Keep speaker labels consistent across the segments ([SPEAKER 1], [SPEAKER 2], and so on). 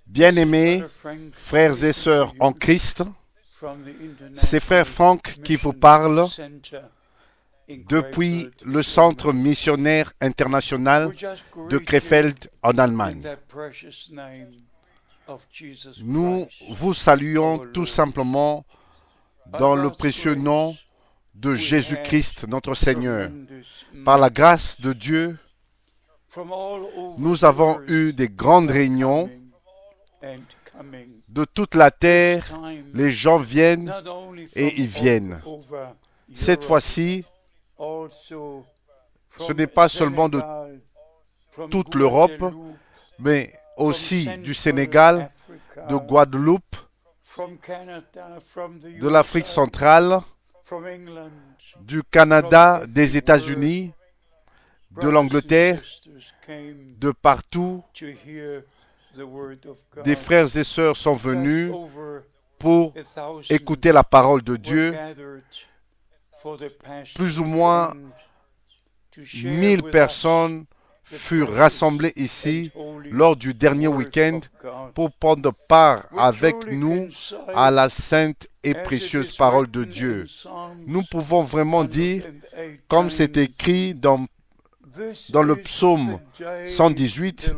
[SPEAKER 1] Bien-aimés frères et sœurs en Christ, c'est frère Franck qui vous parle depuis le Centre missionnaire international de Krefeld en Allemagne. Nous vous saluons tout simplement dans le précieux nom de Jésus-Christ, notre Seigneur. Par la grâce de Dieu, nous avons eu des grandes réunions de toute la terre. Les gens viennent et ils viennent. Cette fois-ci, ce n'est pas seulement de toute l'Europe, mais aussi du Sénégal, de Guadeloupe, de l'Afrique centrale, du Canada, des États-Unis, de l'Angleterre, de partout. Des frères et sœurs sont venus pour écouter la parole de Dieu. Plus ou moins 1000 personnes furent rassemblées ici lors du dernier week-end pour prendre part avec nous à la sainte et précieuse parole de Dieu. Nous pouvons vraiment dire, comme c'est écrit dans le psaume 118,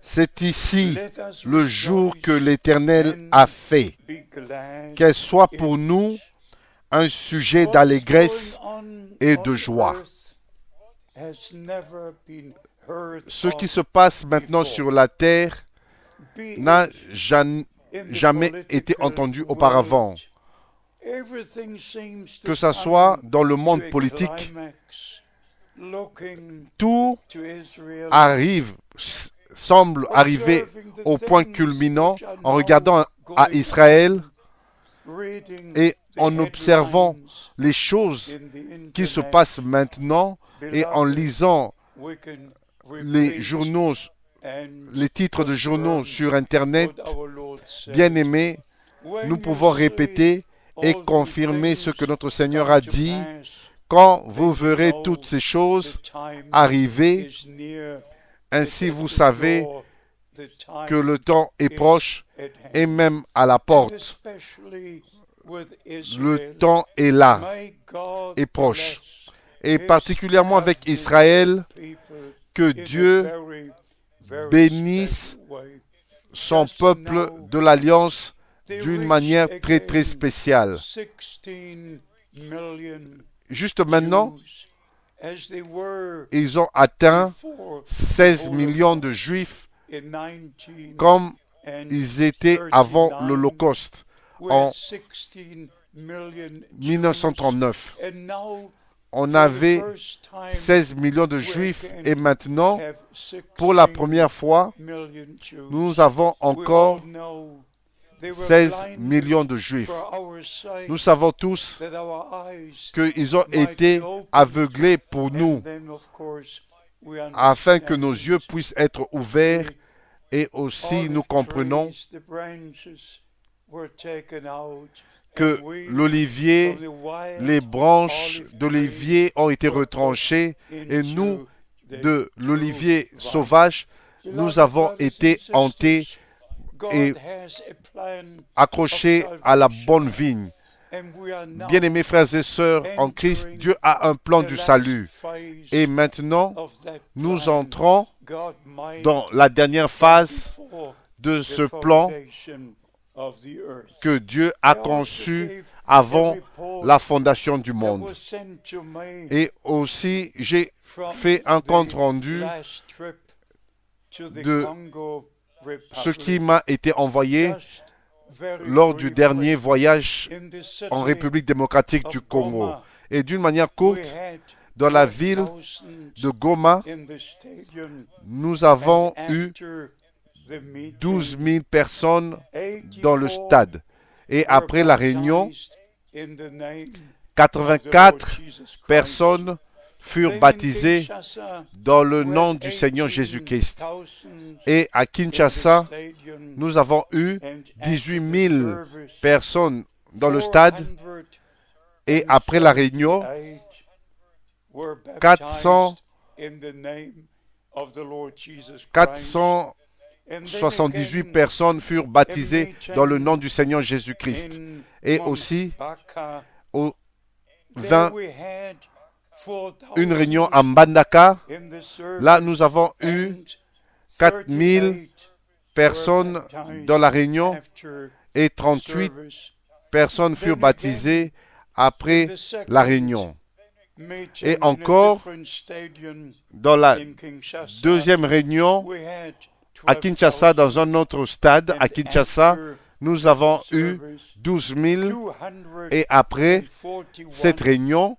[SPEAKER 1] c'est ici le jour que l'Éternel a fait, qu'elle soit pour nous un sujet d'allégresse et de joie. Ce qui se passe maintenant sur la terre n'a jamais été entendu auparavant. Que ce soit dans le monde politique, tout semble arriver au point culminant en regardant à Israël et en observant les choses qui se passent maintenant et en lisant les journaux, les titres de journaux sur Internet. Bien-aimés, nous pouvons répéter et confirmer ce que notre Seigneur a dit. Quand vous verrez toutes ces choses arriver, ainsi vous savez que le temps est proche et même à la porte. Le temps est là, est proche. Et particulièrement avec Israël, que Dieu bénisse son peuple de l'Alliance d'une manière très très spéciale. Juste maintenant, ils ont atteint 16 millions de Juifs comme ils étaient avant l'Holocauste en 1939. On avait 16 millions de Juifs et maintenant, pour la première fois, nous avons encore 16 millions de Juifs. Nous savons tous qu'ils ont été aveuglés pour nous, afin que nos yeux puissent être ouverts, et aussi nous comprenons que l'olivier, les branches d'olivier ont été retranchées, et nous, de l'olivier sauvage, nous avons été hantés et accrochés à la bonne vigne. Bien-aimés frères et sœurs en Christ, Dieu a un plan du salut. Et maintenant, nous entrons dans la dernière phase de ce plan que Dieu a conçu avant la fondation du monde. Et aussi, j'ai fait un compte-rendu de ce qui m'a été envoyé lors du dernier voyage en République démocratique du Congo. Et d'une manière courte, dans la ville de Goma, nous avons eu 12 000 personnes dans le stade. Et après la réunion, 84 personnes furent baptisées dans le nom du Seigneur Jésus-Christ. Et à Kinshasa, nous avons eu 18 000 personnes dans le stade. Et après la réunion, 400 478 personnes furent baptisées dans le nom du Seigneur Jésus-Christ. Et aussi, au 20, une réunion à Mbandaka. Là, nous avons eu 4000 personnes dans la réunion et 38 personnes furent baptisées après la réunion. Et encore, dans la deuxième réunion, à Kinshasa, dans un autre stade, à Kinshasa, nous avons eu 12 000 et après cette réunion,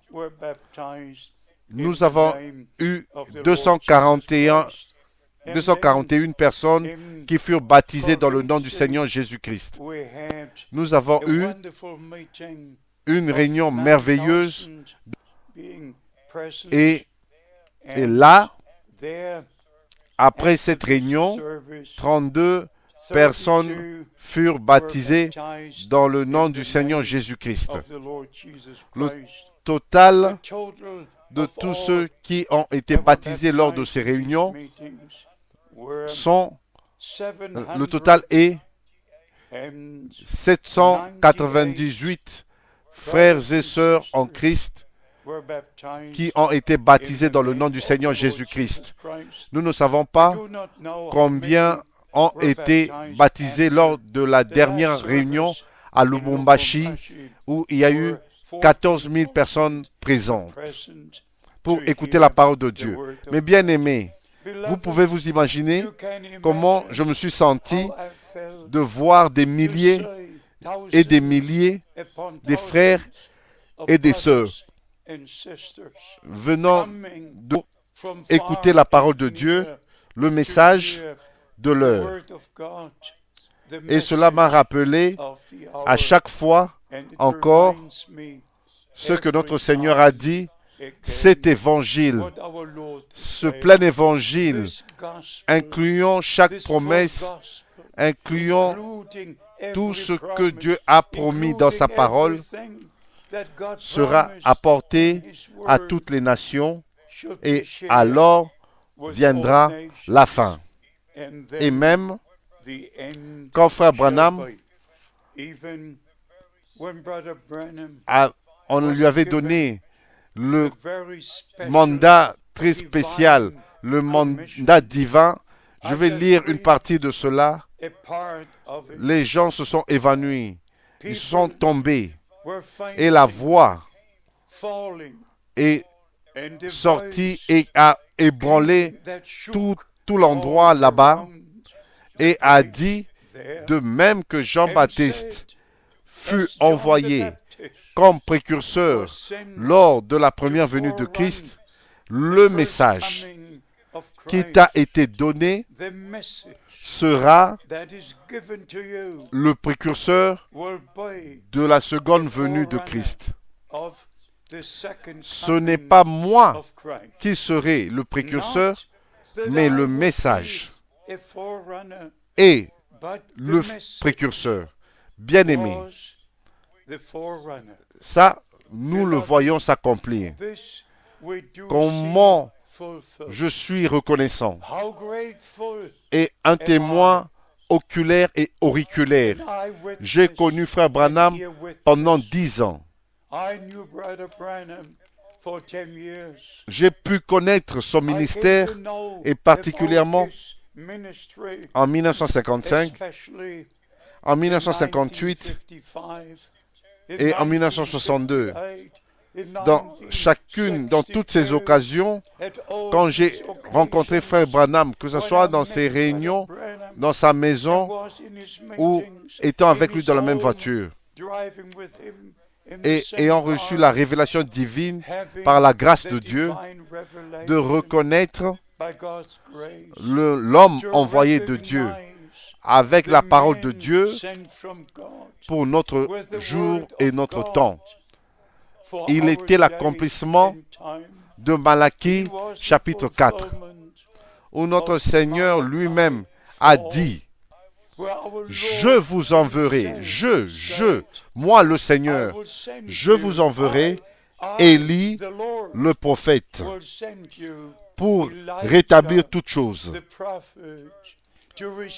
[SPEAKER 1] nous avons eu 241 personnes qui furent baptisées dans le nom du Seigneur Jésus-Christ. Nous avons eu une réunion merveilleuse et là, après cette réunion, 32 personnes furent baptisées dans le nom du Seigneur Jésus-Christ. Le total de tous ceux qui ont été baptisés lors de ces réunions le total est 798 frères et sœurs en Christ qui ont été baptisés dans le nom du Seigneur Jésus-Christ. Nous ne savons pas combien ont été baptisés lors de la dernière réunion à Lubumbashi où il y a eu 14 000 personnes présentes pour écouter la parole de Dieu. Mais bien aimés, vous pouvez vous imaginer comment je me suis senti de voir des milliers et des milliers des frères et des sœurs venant d'écouter la parole de Dieu, le message de l'heure. Et cela m'a rappelé à chaque fois encore ce que notre Seigneur a dit, cet évangile, ce plein évangile, incluant chaque promesse, incluant tout ce que Dieu a promis dans sa parole, sera apporté à toutes les nations et alors viendra la fin. Et même quand Frère Branham on lui avait donné le mandat très spécial, le mandat divin, je vais lire une partie de cela. Les gens se sont évanouis, ils se sont tombés et la voix est sortie et a ébranlé tout l'endroit là-bas et a dit de même que Jean-Baptiste fut envoyé comme précurseur lors de la première venue de Christ, le message qui t'a été donné sera le précurseur de la seconde venue de Christ. Ce n'est pas moi qui serai le précurseur, mais le message et le précurseur. Bien-aimé, ça, nous le voyons s'accomplir. Comment je suis reconnaissant et un témoin oculaire et auriculaire. J'ai connu Frère Branham pendant 10 ans. J'ai pu connaître son ministère et particulièrement en 1955, en 1958 et en 1962. Dans toutes ces occasions, quand j'ai rencontré Frère Branham, que ce soit dans ses réunions, dans sa maison, ou étant avec lui dans la même voiture, et ayant reçu la révélation divine par la grâce de Dieu, de reconnaître l'homme envoyé de Dieu avec la parole de Dieu pour notre jour et notre temps. Il était l'accomplissement de Malachie chapitre 4, où notre Seigneur lui-même a dit, je vous enverrai, moi le Seigneur, je vous enverrai Élie, le prophète, pour rétablir toutes choses,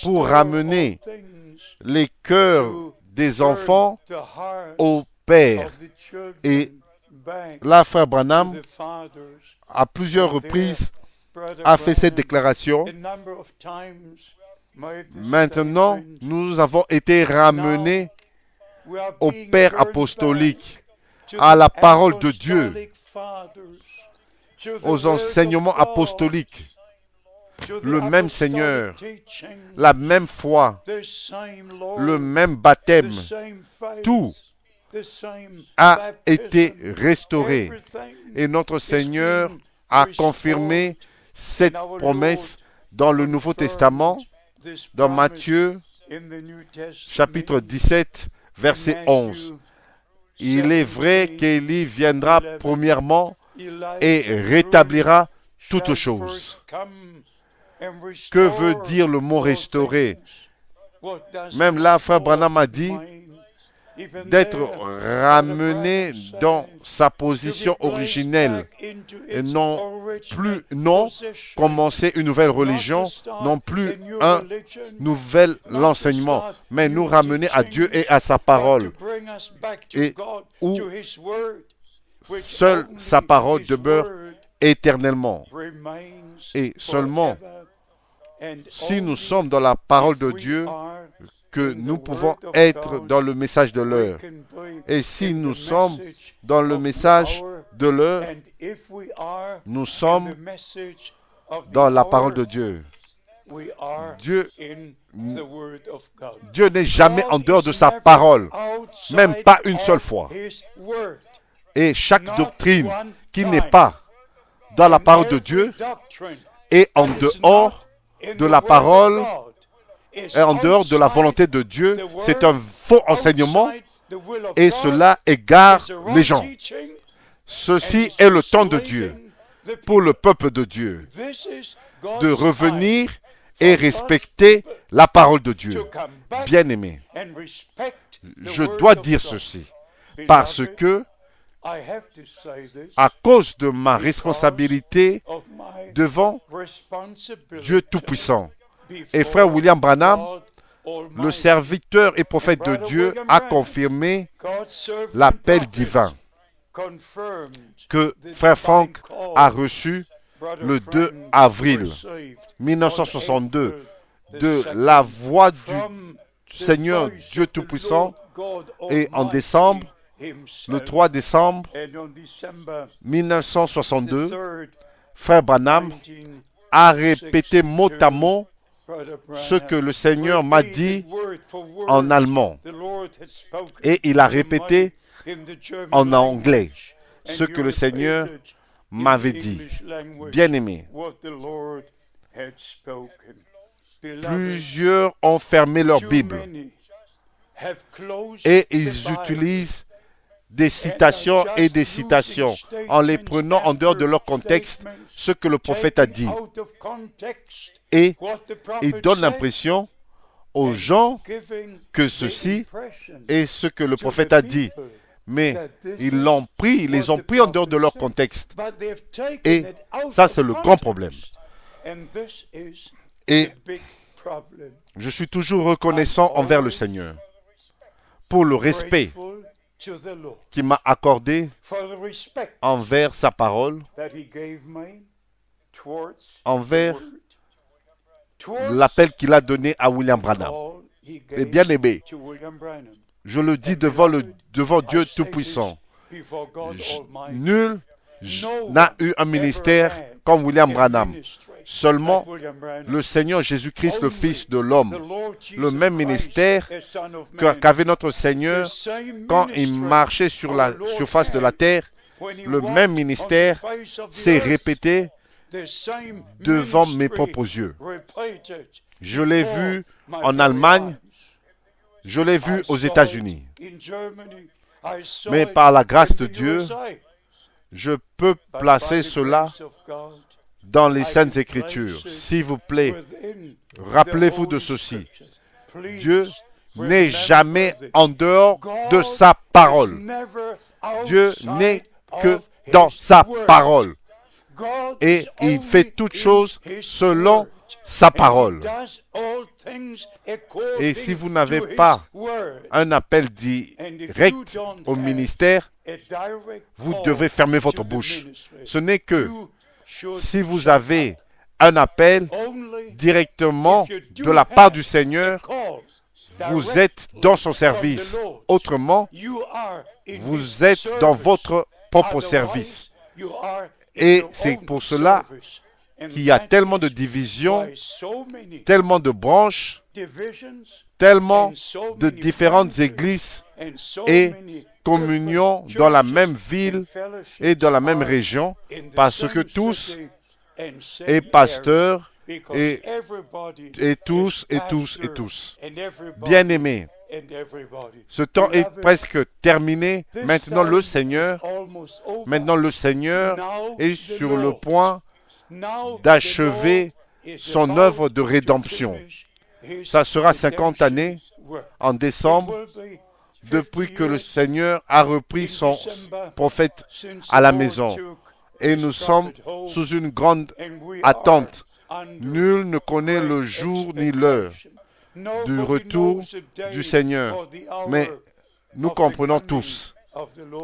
[SPEAKER 1] pour ramener les cœurs des enfants au Père. Et là, frère Branham, à plusieurs reprises, a fait cette déclaration. Maintenant, nous avons été ramenés au Père apostolique, à la parole de Dieu, aux enseignements apostoliques, le même Seigneur, la même foi, le même baptême, tout a été restauré. Et notre Seigneur a confirmé cette promesse dans le Nouveau Testament, dans Matthieu, chapitre 17, verset 11. Il est vrai qu'Élie viendra premièrement et rétablira toutes choses. Que veut dire le mot restaurer? Même là, frère Branham a dit d'être ramené dans sa position originelle et non commencer une nouvelle religion, non plus un nouvel enseignement, mais nous ramener à Dieu et à sa parole, et où seule sa parole demeure éternellement. Et seulement si nous sommes dans la parole de Dieu, que nous pouvons être dans le message de l'heure. Et si nous sommes dans le message de l'heure, nous sommes dans la parole de Dieu. Dieu n'est jamais en dehors de sa parole, même pas une seule fois. Et chaque doctrine qui n'est pas dans la parole de Dieu est en dehors de la parole et en dehors de la volonté de Dieu, c'est un faux enseignement et cela égare les gens. Ceci est le temps de Dieu pour le peuple de Dieu de revenir et respecter la parole de Dieu. Bien-aimé, je dois dire ceci parce que à cause de ma responsabilité devant Dieu Tout-Puissant. Et frère William Branham, le serviteur et prophète de Dieu, a confirmé l'appel divin que frère Frank a reçu le 2 avril 1962 de la voix du Seigneur Dieu Tout-Puissant, et en décembre, le 3 décembre 1962, frère Branham a répété mot à mot ce que le Seigneur m'a dit en allemand. Et il a répété en anglais ce que le Seigneur m'avait dit. Bien-aimé, plusieurs ont fermé leur Bible et ils utilisent des citations et des citations en les prenant en dehors de leur contexte, ce que le prophète a dit. Et il donne l'impression aux gens que ceci est ce que le prophète a dit. Mais ils les ont pris en dehors de leur contexte. Et ça, c'est le grand problème. Et je suis toujours reconnaissant envers le Seigneur pour le respect qu'il m'a accordé envers sa parole, envers l'appel qu'il a donné à William Branham. Et bien aimé, je le dis devant Dieu Tout-Puissant, nul n'a eu un ministère comme William Branham. Seulement le Seigneur Jésus-Christ, le Fils de l'homme, le même ministère qu'avait notre Seigneur quand il marchait sur la surface de la terre, le même ministère s'est répété devant mes propres yeux. Je l'ai vu en Allemagne, je l'ai vu aux États-Unis. Mais par la grâce de Dieu, je peux placer cela dans les Saintes Écritures. S'il vous plaît, rappelez-vous de ceci. Dieu n'est jamais en dehors de sa parole. Dieu n'est que dans sa parole. Et il fait toutes choses selon sa parole. Et si vous n'avez pas un appel direct au ministère, vous devez fermer votre bouche. Ce n'est que si vous avez un appel directement de la part du Seigneur, vous êtes dans son service. Autrement, vous êtes dans votre propre service. Et c'est pour cela qu'il y a tellement de divisions, tellement de branches, tellement de différentes églises et communions dans la même ville et dans la même région, parce que tous et pasteurs et tous. Bien-aimés, ce temps est presque terminé. Maintenant le Seigneur est sur le point d'achever son œuvre de rédemption. Ça sera 50 années en décembre depuis que le Seigneur a repris son prophète à la maison. Et nous sommes sous une grande attente. Nul ne connaît le jour ni l'heure du retour du Seigneur. Mais nous comprenons tous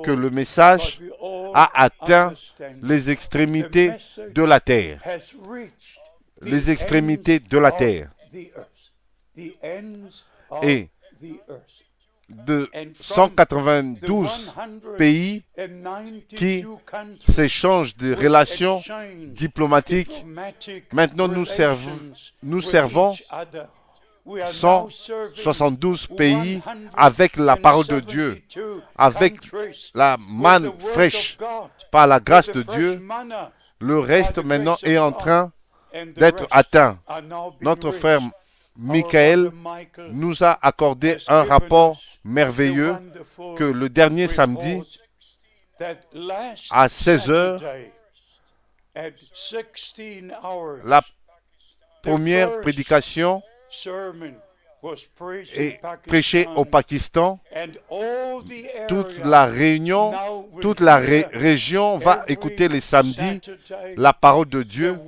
[SPEAKER 1] que le message a atteint les extrémités de la terre. Les extrémités de la terre. Et de 192 pays qui s'échangent des relations diplomatiques. Maintenant, nous servons 172 pays avec la parole de Dieu, avec la manne fraîche par la grâce de Dieu. Le reste maintenant est en train d'être atteint. Notre frère Michael nous a accordé un rapport merveilleux que le dernier samedi à 16 heures, la première prédication est prêchée au Pakistan. Toute la région va écouter les samedis la parole de Dieu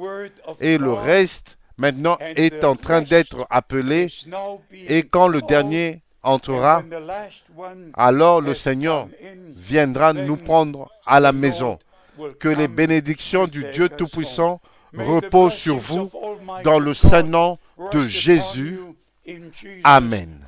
[SPEAKER 1] et le reste maintenant est en train d'être appelé, et quand le dernier entrera, alors le Seigneur viendra nous prendre à la maison. Que les bénédictions du Dieu Tout-Puissant reposent sur vous dans le saint nom de Jésus. Amen.